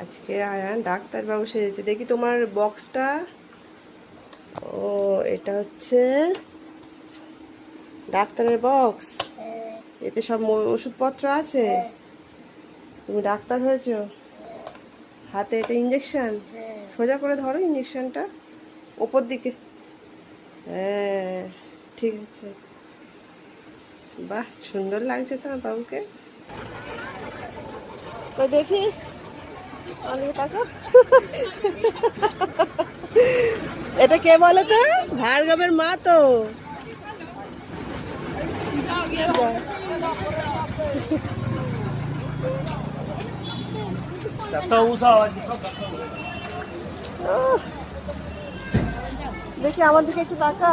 আজকে আয়ান ডাক্তারবাবু সেজেছে। দেখি তোমার বক্সটা। ও, এটা হচ্ছে ডাক্তারের বক্স। এতে সব ওষুধপত্র আছে। তুমি ডাক্তার হয়েছো। হাতে এটা ইঞ্জেকশন। সোজা করে ধরো ইঞ্জেকশনটা ওপর দিকে। হ্যাঁ, ঠিক আছে। বাহ, সুন্দর লাগছে তোমার বাবুকে। তো দেখি এটা কে বলে তো? ভার্গবের মা তো। দেখি আমার দিকে একটু তাকা।